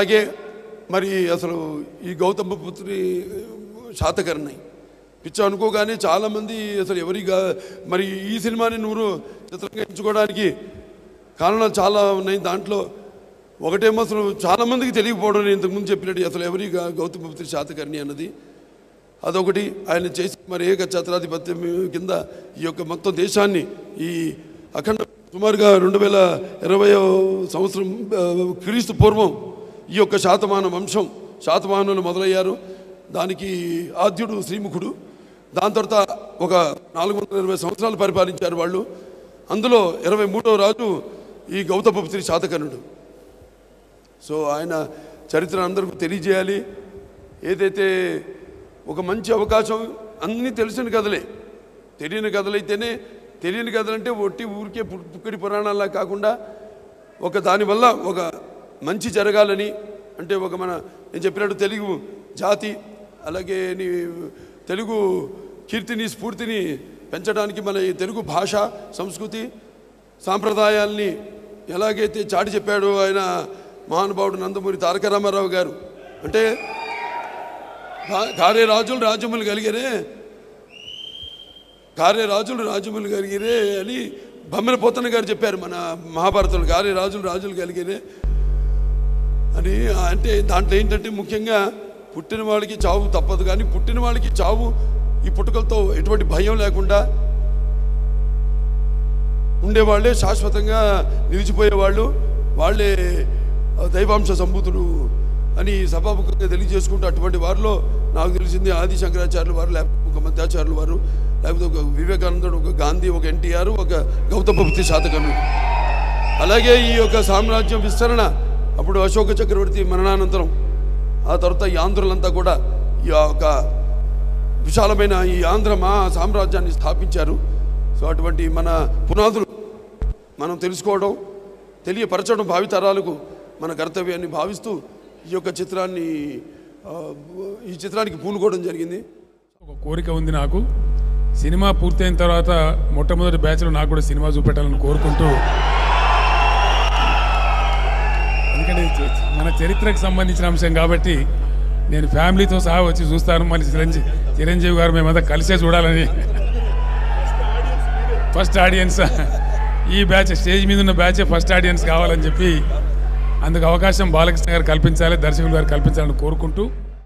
అలాగే మరి అసలు ఈ గౌతమపుత్రి శాతకర్ణి పిచ్చ అనుకోగానే చాలామంది అసలు ఎవరిగా మరి ఈ సినిమాని నువ్వు చిత్రంగా ఎంచుకోవడానికి కారణాలు చాలా ఉన్నాయి. దాంట్లో ఒకటేమో అసలు చాలామందికి తెలియకపోవడం, నేను ఇంతకుముందు చెప్పినట్టు అసలు ఎవరి గౌతమపుత్రి శాతకర్ణి అన్నది అదొకటి. ఆయన చేసి మరి ఏకఛత్రాధిపత్యం కింద ఈ యొక్క మొత్తం దేశాన్ని ఈ అఖండ సుమారుగా 2020 సంవత్సరం క్రీస్తు పూర్వం ఈ యొక్క శాతమాన వంశం శాతవాహనులు మొదలయ్యారు. దానికి ఆద్యుడు శ్రీముఖుడు. దాని తర్వాత ఒక 420 సంవత్సరాలు పరిపాలించారు వాళ్ళు. అందులో 23వ రాజు ఈ గౌతమపుత్రి శాతకర్ణుడు. సో ఆయన చరిత్ర అందరికీ తెలియజేయాలి. ఏదైతే ఒక మంచి అవకాశం, అన్నీ తెలిసిన కథలే, తెలియని కథలైతేనే, తెలియని కథలంటే ఒట్టి ఊరికే పుక్కడి పురాణాల్లా కాకుండా ఒక దానివల్ల ఒక మంచి జరగాలని, అంటే ఒక నేను చెప్పినట్టు తెలుగు జాతి అలాగే తెలుగు కీర్తిని స్ఫూర్తిని పెంచడానికి మన తెలుగు భాష సంస్కృతి సాంప్రదాయాల్ని ఎలాగైతే చాటి చెప్పాడో ఆయన మహానుభావుడు నందమూరి తారక రామారావు గారు. అంటే కారే రాజులు రాజ్యములు కలిగిరే, కారే రాజులు రాజ్యములు కలిగిరే అని బొమ్మల పోతన్న గారు చెప్పారు మన మహాభారతంలో. కారే రాజులు రాజులు కలిగిరే అని. అంటే దాంట్లో ఏంటంటే ముఖ్యంగా పుట్టిన వాళ్ళకి చావు తప్పదు, కానీ పుట్టిన వాళ్ళకి చావు ఈ పుట్టుకలతో ఎటువంటి భయం లేకుండా ఉండేవాళ్ళే శాశ్వతంగా నిలిచిపోయేవాళ్ళు, వాళ్ళే దైవాంశ సంభూతులు అని సభాముఖంగా తెలియజేసుకుంటూ అటువంటి వారిలో నాకు తెలిసింది ఆది శంకరాచార్యులు వారు, లేకపోతే ఒక మధ్యాచార్యులు వారు, లేకపోతే ఒక వివేకానందుడు, ఒక గాంధీ, ఒక ఎన్టీఆర్, ఒక గౌతమపుత్రి శాతకర్ణుడు. అలాగే ఈ యొక్క సామ్రాజ్యం విస్తరణ అప్పుడు అశోక చక్రవర్తి మరణానంతరం ఆ తర్వాత ఈ ఆంధ్రులంతా కూడా ఈ యొక్క విశాలమైన ఈ ఆంధ్ర మహా సామ్రాజ్యాన్ని స్థాపించారు. సో అటువంటి మన పునాదులు మనం తెలుసుకోవడం, తెలియపరచడం భావితరాలకు మన కర్తవ్యాన్ని భావిస్తూ ఈ యొక్క ఈ చిత్రానికి పూనుకోవడం జరిగింది. ఒక కోరిక ఉంది నాకు, సినిమా పూర్తయిన తర్వాత మొట్టమొదటి బ్యాచ్లో నాకు కూడా సినిమా చూపెట్టాలని కోరుకుంటూ, ఎందుకంటే మన చరిత్రకు సంబంధించిన అంశం కాబట్టి నేను ఫ్యామిలీతో సహా వచ్చి చూస్తాను. మళ్ళీ చిరంజీవి గారు మేమంతా కలిసే చూడాలని. ఫస్ట్ ఆడియన్స్ ఈ బ్యాచ్, స్టేజ్ మీద ఉన్న బ్యాచే ఫస్ట్ ఆడియన్స్ కావాలని చెప్పి అందుకు అవకాశం బాలకృష్ణ గారు కల్పించాలి, దర్శకులు గారు కల్పించాలని కోరుకుంటూ